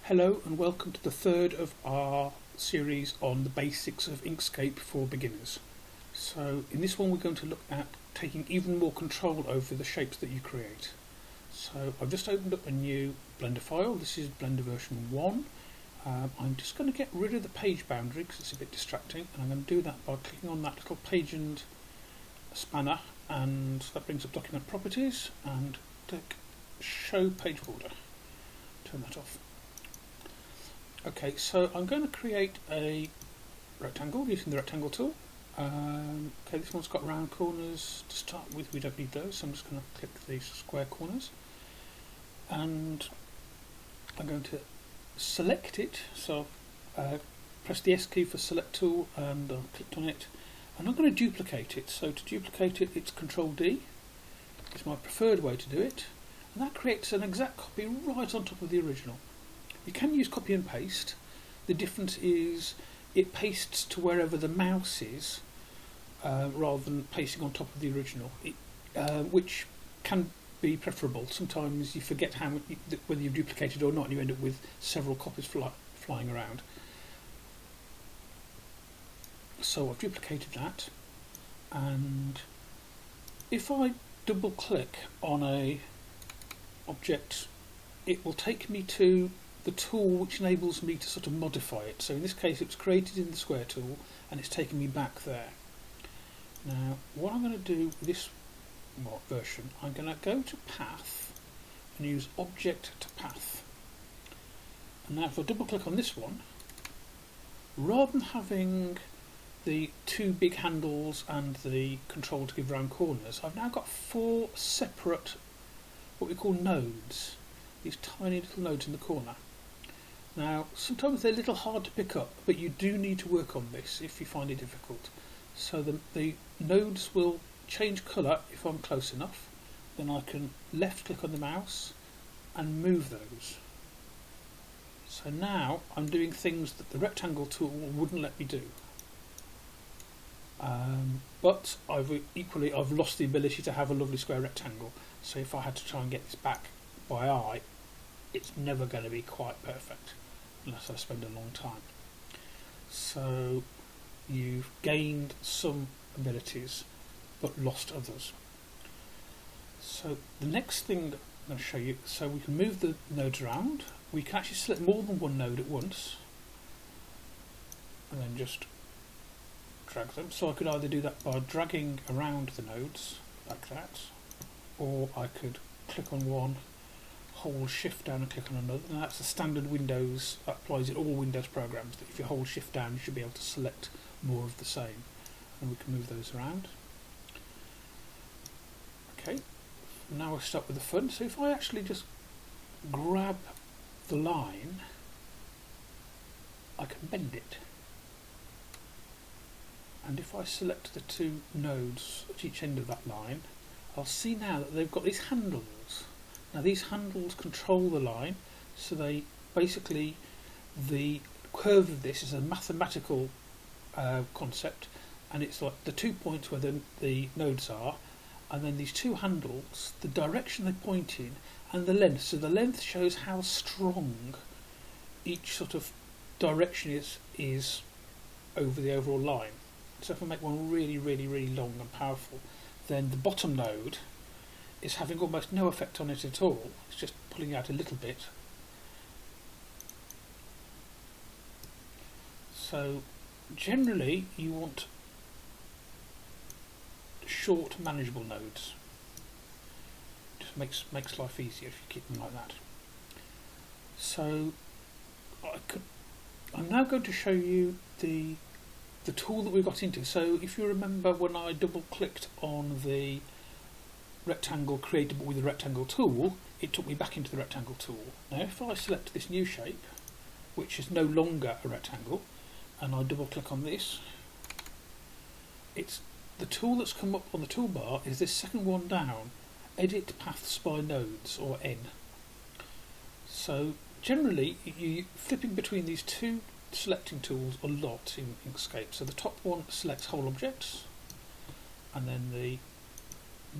Hello and welcome to the third of our series on the basics of Inkscape for beginners. So in this one we're going to look at taking even more control over the shapes that you create. So I've just opened up a new Blender file. This is Blender version 1. I'm just going to get rid of the page boundary because it's a bit distracting, and I'm going to do that by clicking on that little page and spanner, and that brings up document properties, and click show page border. Turn that off. Okay, so I'm going to create a rectangle using the rectangle tool. Okay, this one's got round corners to start with. We don't need those, so I'm just going to click these square corners, and I'm going to select it. So press the S key for select tool, and I've clicked on it, and I'm going to duplicate it. So to duplicate it, it's Control D. It's my preferred way to do it, and that creates an exact copy right on top of the original. You can use copy and paste. The difference is it pastes to wherever the mouse is rather than pasting on top of the original, which can be preferable. Sometimes you forget whether you've duplicated or not, and you end up with several copies flying around. So I've duplicated that, and if I double click on a object, it will take me to the tool which enables me to sort of modify it. So in this case it was created in the square tool, and it's taken me back there. Now what I'm going to do with this version, I'm going to go to path and use object to path. And now if I double click on this one, rather than having the two big handles and the control to give round corners, I've now got 4 separate what we call nodes, these tiny little nodes in the corner. Now sometimes they're a little hard to pick up, but you do need to work on this if you find it difficult. So the nodes will change colour if I'm close enough. Then I can left click on the mouse and move those. So now I'm doing things that the rectangle tool wouldn't let me do. But I've lost the ability to have a lovely square rectangle. So if I had to try and get this back by eye, it's never going to be quite perfect unless I spend a long time. So you've gained some abilities but lost others. So the next thing I'm going to show you, so we can move the nodes around. We can actually select more than one node at once and then just drag them. So I could either do that by dragging around the nodes like that, or I could click on one, hold shift down and click on another. And that's a standard Windows, that applies in all Windows programs, that if you hold shift down you should be able to select more of the same, and we can move those around. Okay, now we'll start with the fun. So if I actually just grab the line, I can bend it, and if I select the 2 nodes at each end of that line, I'll see now that they've got these handles. Now these handles control the line, so they basically, the curve of this is a mathematical concept, and it's like the 2 points where the nodes are, and then these 2 handles, the direction they point in, and the length. So the length shows how strong each sort of direction is over the overall line. So if I make one really, really, really long and powerful, then the bottom node is having almost no effect on it at all. It's just pulling out a little bit. So generally you want short, manageable nodes. Just makes life easier if you keep them like that. So I'm now going to show you the tool that we got into. So if you remember, when I double clicked on the rectangle created with the rectangle tool, it took me back into the rectangle tool. Now if I select this new shape, which is no longer a rectangle, and I double click on this, it's the tool that's come up on the toolbar is this second one down, edit paths by nodes, or N. So generally you flipping between these 2 selecting tools a lot in Inkscape. So the top one selects whole objects, and then the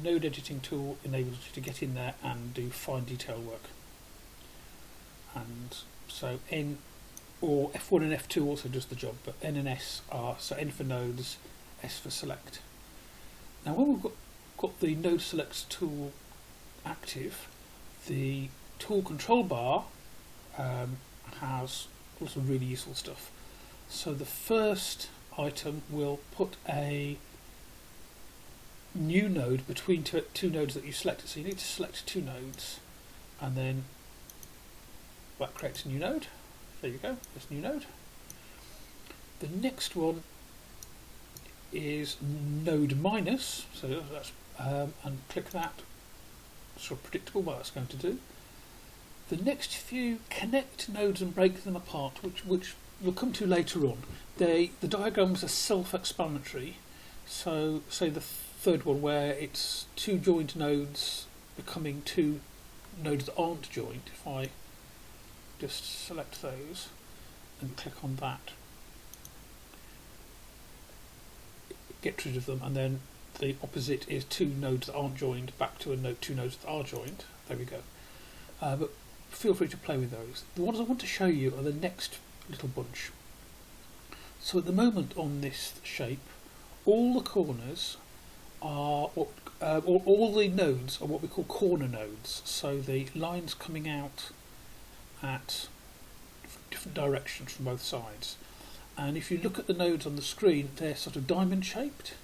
node editing tool enables you to get in there and do fine detail work. And So N or F1 and F2 also does the job, but N and S are, so N for nodes, S for select. Now when we've got the node selects tool active, the tool control bar has also really useful stuff. So the first item will put a new node between two nodes that you selected. So you need to select two nodes, and then that creates a new node. There you go, there's a new node. The next one is node minus, so that's and click that. Sort of predictable what that's going to do. The next few connect nodes and break them apart, which we'll come to later on. The diagrams are self-explanatory. So say the third one where it's two joined nodes becoming two nodes that aren't joined. If I just select those and click on that, get rid of them, and then the opposite is two nodes that aren't joined back to two nodes that are joined. There we go. But feel free to play with those. The ones I want to show you are the next little bunch. So at the moment on this shape, all the corners are all the nodes are what we call corner nodes. So the lines coming out at different directions from both sides. And if you look at the nodes on the screen, they're sort of diamond shaped,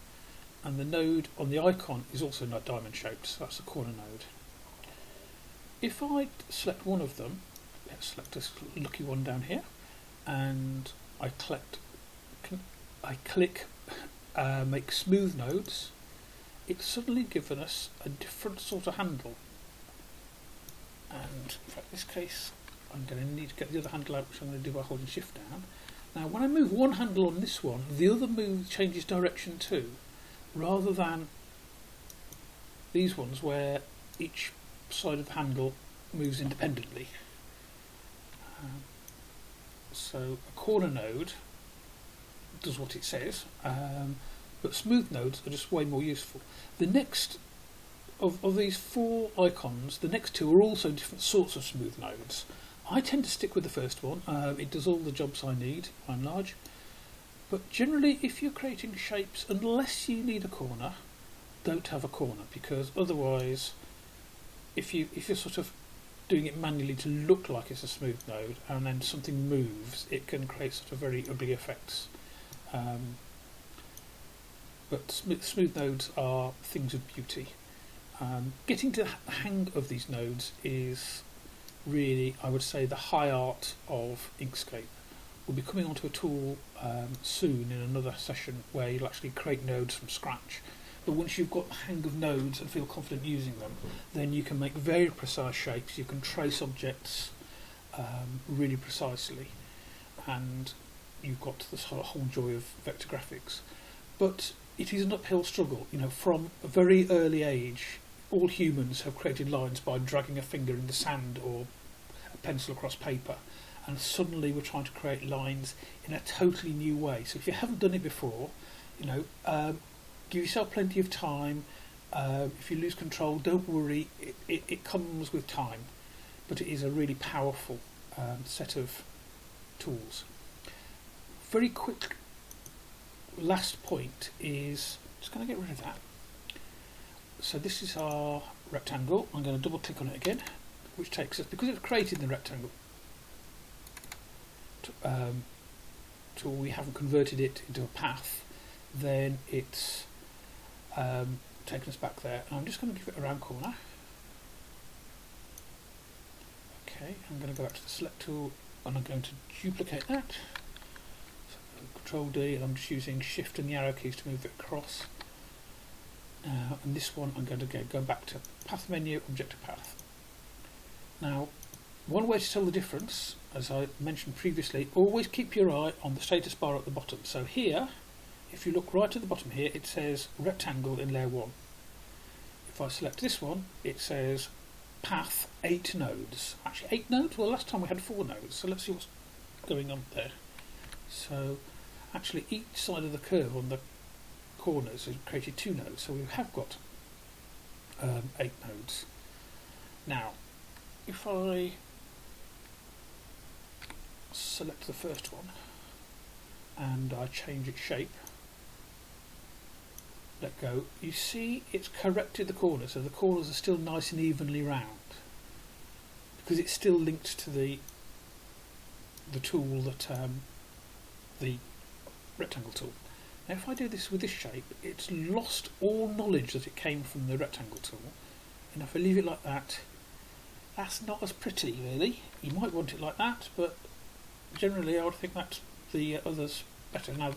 and the node on the icon is also not diamond shaped, so that's a corner node. If I select one of them, let's select this lucky one down here, and I click make smooth nodes, it's suddenly given us a different sort of handle. And in fact, in this case, I'm going to need to get the other handle out, which I'm going to do by holding shift down. Now when I move one handle on this one, the other changes direction too, rather than these ones where each side of the handle moves independently. So a corner node does what it says, but smooth nodes are just way more useful. The next of these four icons, the next two are also different sorts of smooth nodes. I tend to stick with the first one. It does all the jobs I need, by and large. But generally, if you're creating shapes, unless you need a corner, don't have a corner, because otherwise, if you're sort of doing it manually to look like it's a smooth node, and then something moves, it can create sort of very ugly effects. But smooth nodes are things of beauty. Getting to the hang of these nodes is really, I would say, the high art of Inkscape. We'll be coming onto a tool soon in another session where you'll actually create nodes from scratch. But once you've got the hang of nodes and feel confident using them, then you can make very precise shapes. You can trace objects really precisely, and you've got this whole joy of vector graphics. But it is an uphill struggle. You know, from a very early age, all humans have created lines by dragging a finger in the sand or a pencil across paper, and suddenly we're trying to create lines in a totally new way. So if you haven't done it before, you know, give yourself plenty of time. If you lose control, don't worry, it comes with time, but it is a really powerful set of tools. Very quick last point is, just going to get rid of that. So this is our rectangle. I'm going to double click on it again, which takes us, because it's created the rectangle, to we haven't converted it into a path, then it's taken us back there. And I'm just going to give it a round corner. Okay, I'm going to go back to the select tool, and I'm going to duplicate that. So Control D, and I'm just using Shift and the arrow keys to move it across. And this one I'm going to go back to Path menu, Objective Path. Now, one way to tell the difference, as I mentioned previously, always keep your eye on the status bar at the bottom. So here, if you look right at the bottom here, it says Rectangle in Layer 1. If I select this one, it says Path 8 nodes. Actually 8 nodes? Well, last time we had 4 nodes, so let's see what's going on there. So actually each side of the curve on the corners has created 2 nodes, so we have got 8 nodes. Now, if I select the first one and I change its shape, let go, you see it's corrected the corners, so the corners are still nice and evenly round because it's still linked to the tool that the rectangle tool. Now if I do this with this shape, it's lost all knowledge that it came from the rectangle tool, and if I leave it like that, that's not as pretty really. You might want it like that, but generally I would think that the others better. Now a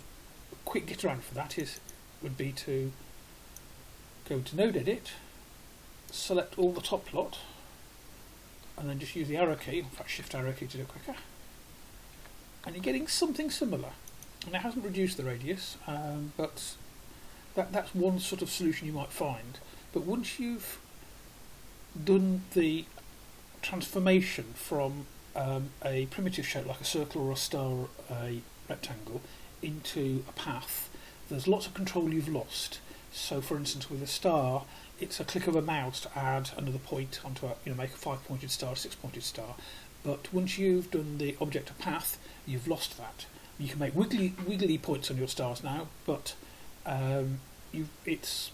quick get around for that would be to go to Node Edit, select all the top lot, and then just use the arrow key, in fact Shift arrow key to do it quicker, and you're getting something similar. And it hasn't reduced the radius, but that's one sort of solution you might find. But once you've done the transformation from a primitive shape like a circle or a star or a rectangle into a path, there's lots of control you've lost. So for instance with a star, it's a click of a mouse to add another point onto a, make a 5-pointed star, a 6-pointed star. But once you've done the object a path, you've lost that. You can make wiggly points on your stars now, but it's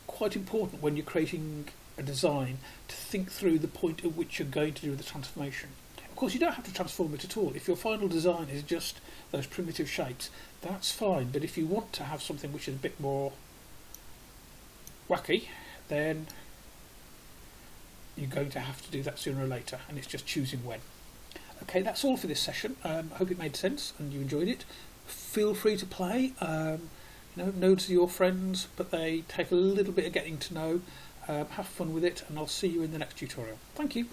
quite important when you're creating a design to think through the point at which you're going to do the transformation. Of course, you don't have to transform it at all. If your final design is just those primitive shapes, that's fine. But if you want to have something which is a bit more wacky, then you're going to have to do that sooner or later, and it's just choosing when. Okay, that's all for this session. I hope it made sense and you enjoyed it. Feel free to play. Nodes are your friends, but they take a little bit of getting to know. Have fun with it, and I'll see you in the next tutorial. Thank you.